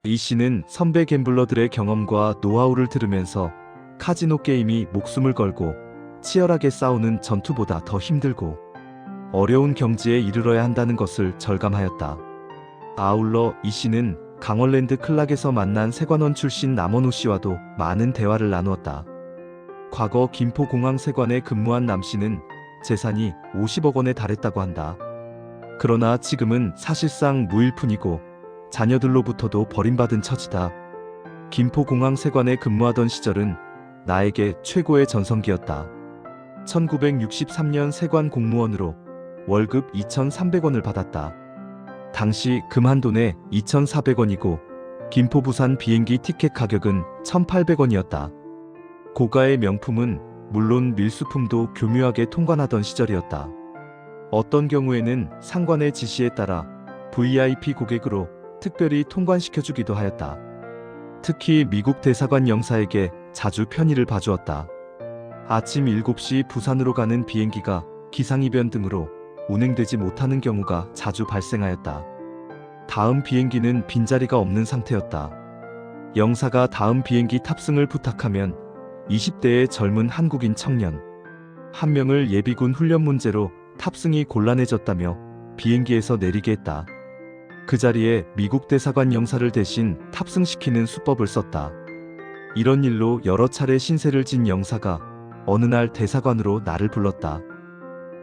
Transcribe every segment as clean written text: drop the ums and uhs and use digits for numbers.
이 씨는 선배 갬블러들의 경험과 노하우를 들으면서 카지노 게임이 목숨을 걸고 치열하게 싸우는 전투보다 더 힘들고 어려운 경지에 이르러야 한다는 것을 절감하였다. 아울러 이 씨는 강원랜드 클락에서 만난 세관원 출신 남원호 씨와도 많은 대화를 나누었다. 과거 김포공항 세관에 근무한 남 씨는 재산이 50억 원에 달했다고 한다. 그러나 지금은 사실상 무일푼이고 자녀들로부터도 버림받은 처지다. 김포공항 세관에 근무하던 시절은 나에게 최고의 전성기였다. 1963년 세관 공무원으로 월급 2,300원을 받았다. 당시 금 한 돈에 2,400원이고 김포 부산 비행기 티켓 가격은 1,800원이었다. 고가의 명품은 물론 밀수품도 교묘하게 통관하던 시절이었다. 어떤 경우에는 상관의 지시에 따라 VIP 고객으로 특별히 통관시켜주기도 하였다. 특히 미국 대사관 영사에게 자주 편의를 봐주었다. 아침 7시 부산으로 가는 비행기가 기상이변 등으로 운행되지 못하는 경우가 자주 발생하였다. 다음 비행기는 빈자리가 없는 상태였다. 영사가 다음 비행기 탑승을 부탁하면 20대의 젊은 한국인 청년 한 명을 예비군 훈련 문제로 탑승이 곤란해졌다며 비행기에서 내리게 했다. 그 자리에 미국 대사관 영사를 대신 탑승시키는 수법을 썼다. 이런 일로 여러 차례 신세를 진 영사가 어느 날 대사관으로 나를 불렀다.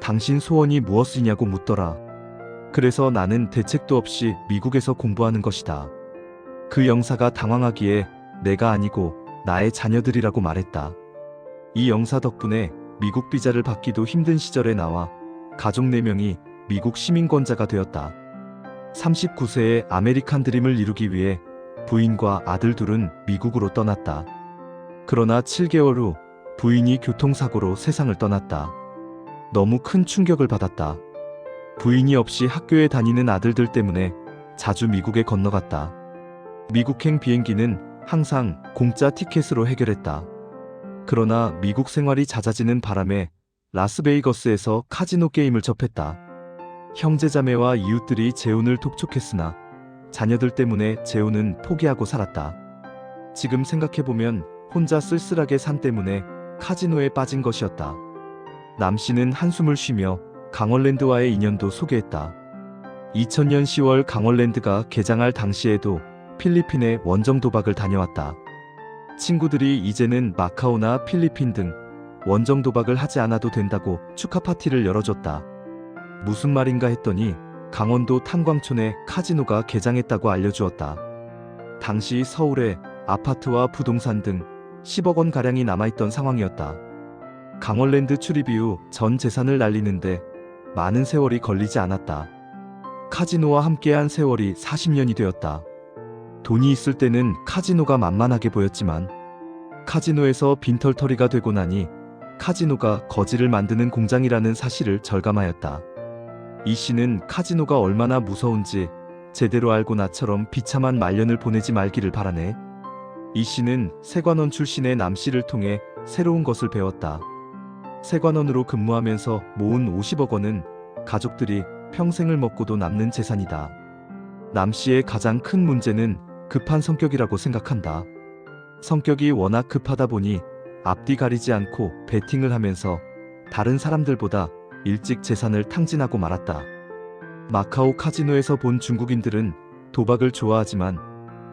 당신 소원이 무엇이냐고 묻더라. 그래서 나는 대책도 없이 미국에서 공부하는 것이다. 그 영사가 당황하기에 내가 아니고 나의 자녀들이라고 말했다. 이 영사 덕분에 미국 비자를 받기도 힘든 시절에 나와 가족 4명이 미국 시민권자가 되었다. 39세의 아메리칸 드림을 이루기 위해 부인과 아들 둘은 미국으로 떠났다. 그러나 7개월 후 부인이 교통사고로 세상을 떠났다. 너무 큰 충격을 받았다. 부인이 없이 학교에 다니는 아들들 때문에 자주 미국에 건너갔다. 미국행 비행기는 항상 공짜 티켓으로 해결했다. 그러나 미국 생활이 잦아지는 바람에 라스베이거스에서 카지노 게임을 접했다. 형제자매와 이웃들이 재혼을 독촉했으나 자녀들 때문에 재혼은 포기하고 살았다. 지금 생각해보면 혼자 쓸쓸하게 산 때문에 카지노에 빠진 것이었다. 남 씨는 한숨을 쉬며 강원랜드와의 인연도 소개했다. 2000년 10월 강원랜드가 개장할 당시에도 필리핀에 원정 도박을 다녀왔다. 친구들이 이제는 마카오나 필리핀 등 원정 도박을 하지 않아도 된다고 축하 파티를 열어줬다. 무슨 말인가 했더니 강원도 탄광촌에 카지노가 개장했다고 알려주었다. 당시 서울에 아파트와 부동산 등 10억 원 가량이 남아있던 상황이었다. 강원랜드 출입 이후 전 재산을 날리는데 많은 세월이 걸리지 않았다. 카지노와 함께한 세월이 40년이 되었다. 돈이 있을 때는 카지노가 만만하게 보였지만 카지노에서 빈털터리가 되고 나니 카지노가 거지를 만드는 공장이라는 사실을 절감하였다. 이 씨는 카지노가 얼마나 무서운지 제대로 알고 나처럼 비참한 말년을 보내지 말기를 바라네. 이 씨는 세관원 출신의 남 씨를 통해 새로운 것을 배웠다. 세관원으로 근무하면서 모은 50억 원은 가족들이 평생을 먹고도 남는 재산이다. 남 씨의 가장 큰 문제는 급한 성격이라고 생각한다. 성격이 워낙 급하다 보니 앞뒤 가리지 않고 베팅을 하면서 다른 사람들보다 일찍 재산을 탕진하고 말았다. 마카오 카지노에서 본 중국인들은 도박을 좋아하지만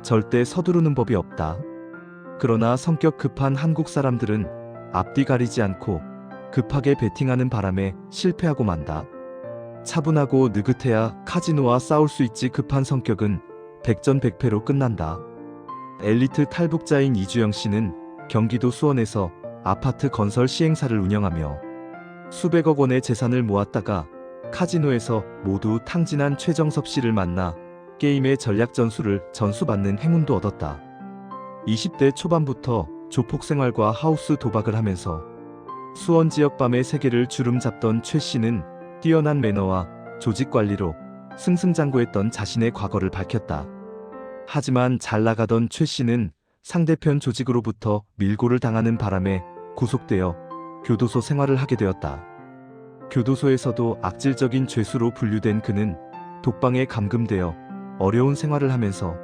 절대 서두르는 법이 없다. 그러나 성격 급한 한국 사람들은 앞뒤 가리지 않고 급하게 베팅하는 바람에 실패하고 만다. 차분하고 느긋해야 카지노와 싸울 수 있지 급한 성격은 백전백패로 끝난다. 엘리트 탈북자인 이주영 씨는 경기도 수원에서 아파트 건설 시행사를 운영하며 수백억 원의 재산을 모았다가 카지노에서 모두 탕진한 최정섭 씨를 만나 게임의 전략 전술을 전수받는 행운도 얻었다. 20대 초반부터 조폭 생활과 하우스 도박을 하면서 수원 지역 밤의 세계를 주름 잡던 최 씨는 뛰어난 매너와 조직 관리로 승승장구했던 자신의 과거를 밝혔다. 하지만 잘 나가던 최 씨는 상대편 조직으로부터 밀고를 당하는 바람에 구속되어 교도소 생활을 하게 되었다. 교도소에서도 악질적인 죄수로 분류된 그는 독방에 감금되어 어려운 생활을 하면서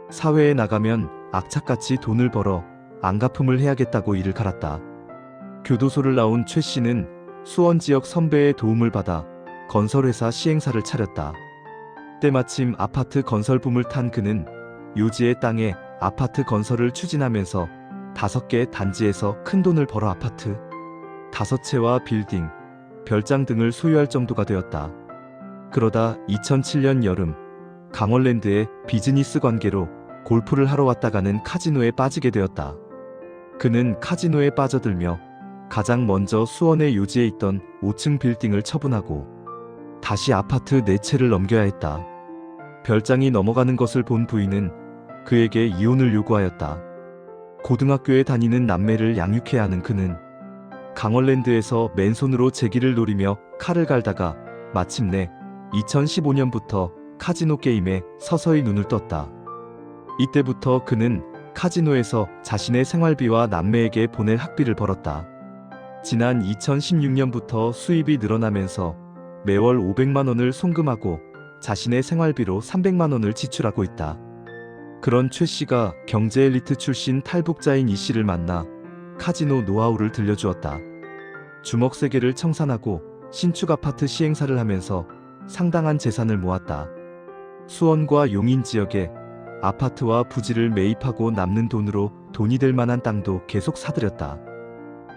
사회에 나가면 악착같이 돈을 벌어 안갚음을 해야겠다고 일을 갈았다. 교도소를 나온 최 씨는 수원 지역 선배의 도움을 받아 건설회사 시행사를 차렸다. 때마침 아파트 건설 붐을 탄 그는 요지의 땅에 아파트 건설을 추진하면서 5개 단지에서 큰 돈을 벌어 아파트 5채와 빌딩, 별장 등을 소유할 정도가 되었다. 그러다 2007년 여름 강원랜드의 비즈니스 관계로 골프를 하러 왔다가는 카지노에 빠지게 되었다. 그는 카지노에 빠져들며 가장 먼저 수원의 요지에 있던 5층 빌딩을 처분하고 다시 아파트 4채를 넘겨야 했다. 별장이 넘어가는 것을 본 부인은 그에게 이혼을 요구하였다. 고등학교에 다니는 남매를 양육해야 하는 그는 강원랜드에서 맨손으로 재기를 노리며 칼을 갈다가 마침내 2015년부터 카지노 게임에 서서히 눈을 떴다. 이때부터 그는 카지노에서 자신의 생활비와 남매에게 보낼 학비를 벌었다. 지난 2016년부터 수입이 늘어나면서 매월 500만 원을 송금하고 자신의 생활비로 300만 원을 지출하고 있다. 그런 최 씨가 경제 엘리트 출신 탈북자인 이 씨를 만나 카지노 노하우를 들려주었다. 주먹 3개를 청산하고 신축 아파트 시행사를 하면서 상당한 재산을 모았다. 수원과 용인 지역에 아파트와 부지를 매입하고 남는 돈으로 돈이 될 만한 땅도 계속 사들였다.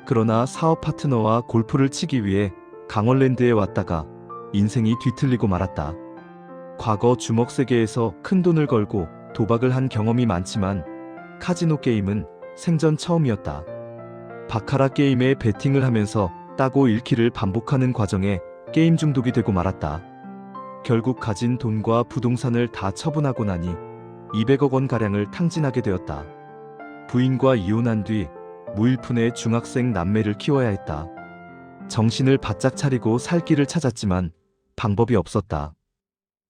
그러나 사업 파트너와 골프를 치기 위해 강원랜드에 왔다가 인생이 뒤틀리고 말았다. 과거 주먹 3개에서 큰 돈을 걸고 도박을 한 경험이 많지만 카지노 게임은 생전 처음이었다. 바카라 게임에 베팅을 하면서 따고 잃기를 반복하는 과정에 게임 중독이 되고 말았다. 결국 가진 돈과 부동산을 다 처분하고 나니 200억 원가량을 탕진하게 되었다. 부인과 이혼한 뒤 무일푼의 중학생 남매를 키워야 했다. 정신을 바짝 차리고 살 길을 찾았지만 방법이 없었다.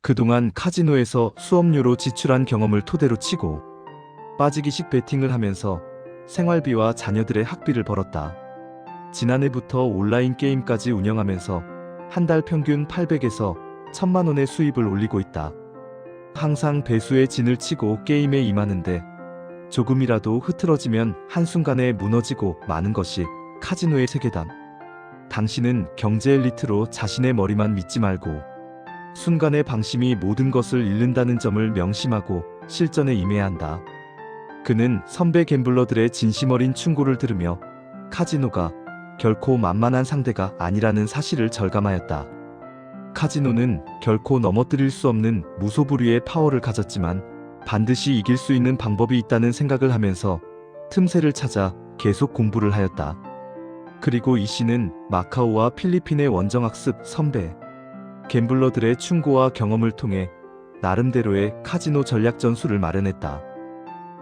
그동안 카지노에서 수업료로 지출한 경험을 토대로 치고 빠지기식 베팅을 하면서 생활비와 자녀들의 학비를 벌었다. 지난해부터 온라인 게임까지 운영하면서 한 달 평균 800에서 1000만 원의 수입을 올리고 있다. 항상 배수의 진을 치고 게임에 임하는데 조금이라도 흐트러지면 한순간에 무너지고 마는 것이 카지노의 세계다. 당신은 경제 엘리트로 자신의 머리만 믿지 말고 순간의 방심이 모든 것을 잃는다는 점을 명심하고 실전에 임해야 한다. 그는 선배 갬블러들의 진심 어린 충고를 들으며 카지노가 결코 만만한 상대가 아니라는 사실을 절감하였다. 카지노는 결코 넘어뜨릴 수 없는 무소불위의 파워를 가졌지만 반드시 이길 수 있는 방법이 있다는 생각을 하면서 틈새를 찾아 계속 공부를 하였다. 그리고 이 씨는 마카오와 필리핀의 원정학습 선배 갬블러들의 충고와 경험을 통해 나름대로의 카지노 전략 전술을 마련했다.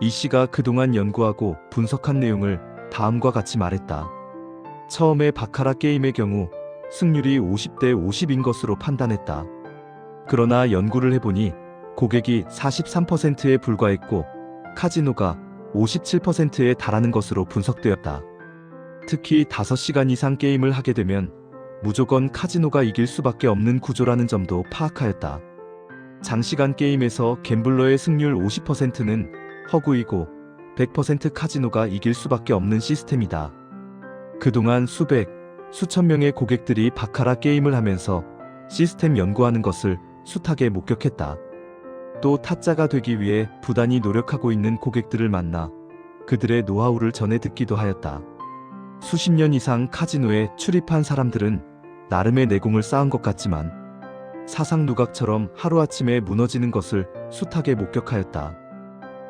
이 씨가 그동안 연구하고 분석한 내용을 다음과 같이 말했다. 처음에 바카라 게임의 경우 승률이 50대 50인 것으로 판단했다. 그러나 연구를 해보니 고객이 43%에 불과했고 카지노가 57%에 달하는 것으로 분석되었다. 특히 5시간 이상 게임을 하게 되면 무조건 카지노가 이길 수밖에 없는 구조라는 점도 파악하였다. 장시간 게임에서 갬블러의 승률 50%는 허구이고 100% 카지노가 이길 수밖에 없는 시스템이다. 그동안 수백, 수천 명의 고객들이 바카라 게임을 하면서 시스템 연구하는 것을 숱하게 목격했다. 또 타짜가 되기 위해 부단히 노력하고 있는 고객들을 만나 그들의 노하우를 전해 듣기도 하였다. 수십 년 이상 카지노에 출입한 사람들은 나름의 내공을 쌓은 것 같지만 사상 누각처럼 하루아침에 무너지는 것을 숱하게 목격하였다.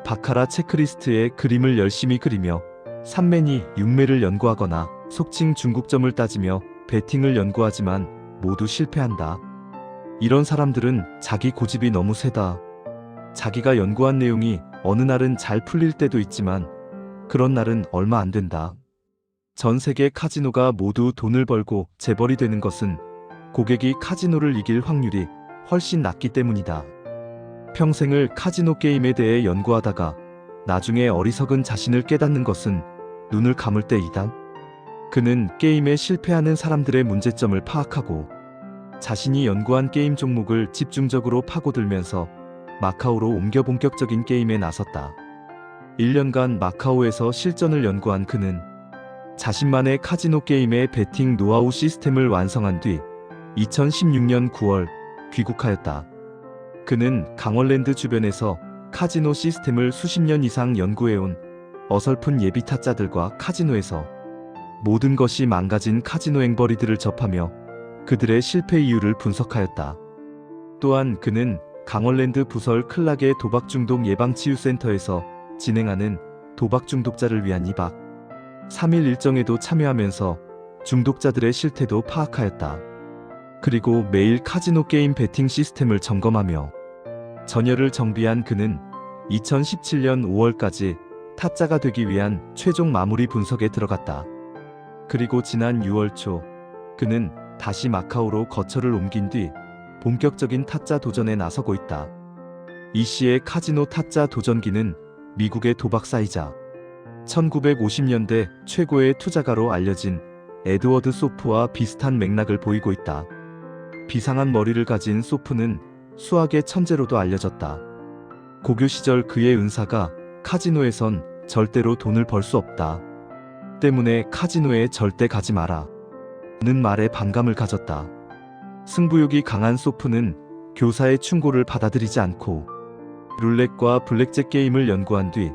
바카라 체크리스트에 그림을 열심히 그리며 3매니 6매를 연구하거나 속칭 중국점을 따지며 베팅을 연구하지만 모두 실패한다. 이런 사람들은 자기 고집이 너무 세다. 자기가 연구한 내용이 어느 날은 잘 풀릴 때도 있지만 그런 날은 얼마 안 된다. 전 세계 카지노가 모두 돈을 벌고 재벌이 되는 것은 고객이 카지노를 이길 확률이 훨씬 낮기 때문이다. 평생을 카지노 게임에 대해 연구하다가 나중에 어리석은 자신을 깨닫는 것은 눈을 감을 때이다. 그는 게임에 실패하는 사람들의 문제점을 파악하고 자신이 연구한 게임 종목을 집중적으로 파고들면서 마카오로 옮겨 본격적인 게임에 나섰다. 1년간 마카오에서 실전을 연구한 그는 자신만의 카지노 게임의 베팅 노하우 시스템을 완성한 뒤 2016년 9월 귀국하였다. 그는 강원랜드 주변에서 카지노 시스템을 수십 년 이상 연구해온 어설픈 예비 타짜들과 카지노에서 모든 것이 망가진 카지노 앵벌이들을 접하며 그들의 실패 이유를 분석하였다. 또한 그는 강원랜드 부설 클락의 도박 중독 예방치유센터에서 진행하는 도박 중독자를 위한 2박 3일 일정에도 참여하면서 중독자들의 실태도 파악하였다. 그리고 매일 카지노 게임 베팅 시스템을 점검하며 전열을 정비한 그는 2017년 5월까지 타짜가 되기 위한 최종 마무리 분석에 들어갔다. 그리고 지난 6월 초 그는 다시 마카오로 거처를 옮긴 뒤 본격적인 타짜 도전에 나서고 있다. 이 씨의 카지노 타짜 도전기는 미국의 도박사이자 1950년대 최고의 투자가로 알려진 에드워드 소프와 비슷한 맥락을 보이고 있다. 비상한 머리를 가진 소프는 수학의 천재로도 알려졌다. 고교 시절 그의 은사가 카지노에선 절대로 돈을 벌 수 없다. 때문에 카지노에 절대 가지 마라. 는 말에 반감을 가졌다. 승부욕이 강한 소프는 교사의 충고를 받아들이지 않고 룰렛과 블랙잭 게임을 연구한 뒤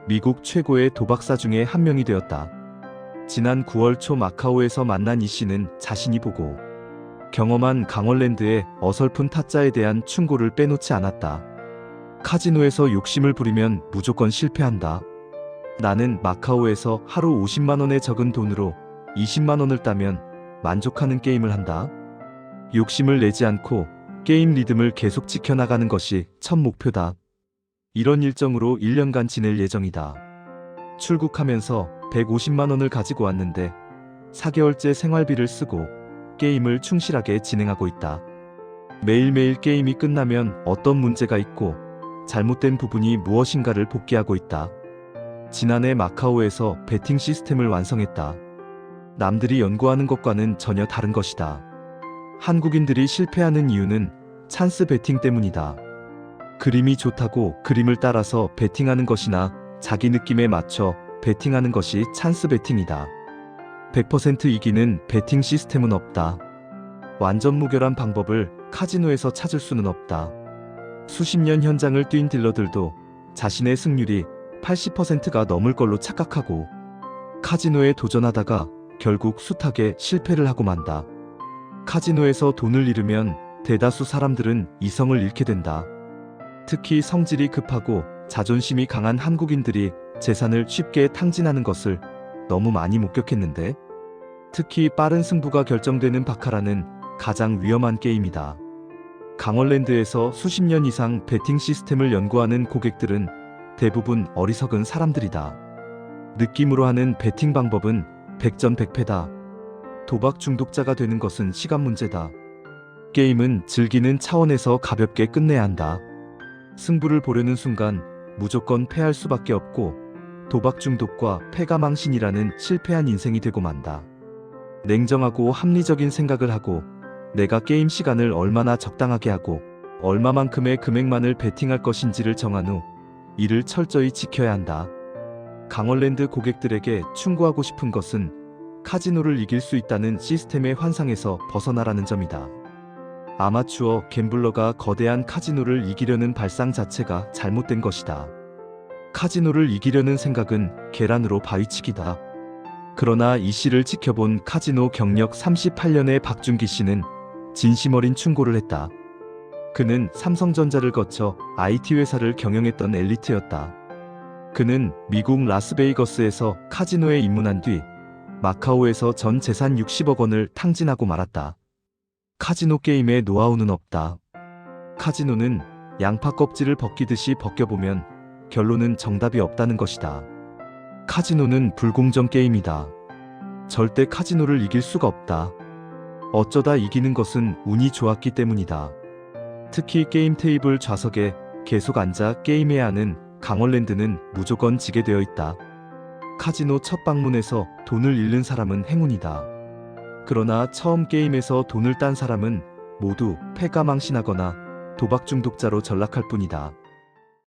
미국 최고의 도박사 중에 한 명이 되었다. 지난 9월 초 마카오에서 만난 이 씨는 자신이 보고 경험한 강원랜드의 어설픈 타짜에 대한 충고를 빼놓지 않았다. 카지노에서 욕심을 부리면 무조건 실패한다. 나는 마카오에서 하루 50만 원의 적은 돈으로 20만 원을 따면 만족하는 게임을 한다. 욕심을 내지 않고 게임 리듬을 계속 지켜나가는 것이 첫 목표다. 이런 일정으로 1년간 지낼 예정이다. 출국하면서 150만 원을 가지고 왔는데 4개월째 생활비를 쓰고 게임을 충실하게 진행하고 있다. 매일매일 게임이 끝나면 어떤 문제가 있고 잘못된 부분이 무엇인가를 복기하고 있다. 지난해 마카오에서 베팅 시스템을 완성했다. 남들이 연구하는 것과는 전혀 다른 것이다. 한국인들이 실패하는 이유는 찬스 베팅 때문이다. 그림이 좋다고 그림을 따라서 베팅하는 것이나 자기 느낌에 맞춰 베팅하는 것이 찬스 베팅이다. 100% 이기는 베팅 시스템은 없다. 완전 무결한 방법을 카지노에서 찾을 수는 없다. 수십 년 현장을 뛴 딜러들도 자신의 승률이 80%가 넘을 걸로 착각하고 카지노에 도전하다가 결국 숱하게 실패를 하고 만다. 카지노에서 돈을 잃으면 대다수 사람들은 이성을 잃게 된다. 특히 성질이 급하고 자존심이 강한 한국인들이 재산을 쉽게 탕진하는 것을 너무 많이 목격했는데, 특히 빠른 승부가 결정되는 바카라는 가장 위험한 게임이다. 강원랜드에서 수십 년 이상 베팅 시스템을 연구하는 고객들은 대부분 어리석은 사람들이다. 느낌으로 하는 베팅 방법은 백전백패다. 도박 중독자가 되는 것은 시간 문제다. 게임은 즐기는 차원에서 가볍게 끝내야 한다. 승부를 보려는 순간 무조건 패할 수밖에 없고 도박 중독과 패가망신이라는 실패한 인생이 되고 만다. 냉정하고 합리적인 생각을 하고 내가 게임 시간을 얼마나 적당하게 하고 얼마만큼의 금액만을 베팅할 것인지를 정한 후 이를 철저히 지켜야 한다. 강원랜드 고객들에게 충고하고 싶은 것은 카지노를 이길 수 있다는 시스템의 환상에서 벗어나라는 점이다. 아마추어 갬블러가 거대한 카지노를 이기려는 발상 자체가 잘못된 것이다. 카지노를 이기려는 생각은 계란으로 바위치기다. 그러나 이 씨를 지켜본 카지노 경력 38년의 박준기 씨는 진심 어린 충고를 했다. 그는 삼성전자를 거쳐 IT 회사를 경영했던 엘리트였다. 그는 미국 라스베이거스에서 카지노에 입문한 뒤 마카오에서 전 재산 60억 원을 탕진하고 말았다. 카지노 게임의 노하우는 없다. 카지노는 양파 껍질을 벗기듯이 벗겨보면 결론은 정답이 없다는 것이다. 카지노는 불공정 게임이다. 절대 카지노를 이길 수가 없다. 어쩌다 이기는 것은 운이 좋았기 때문이다. 특히 게임 테이블 좌석에 계속 앉아 게임해야 하는 강원랜드는 무조건 지게 되어 있다. 카지노 첫 방문에서 돈을 잃는 사람은 행운이다. 그러나 처음 게임에서 돈을 딴 사람은 모두 패가망신하거나 도박 중독자로 전락할 뿐이다.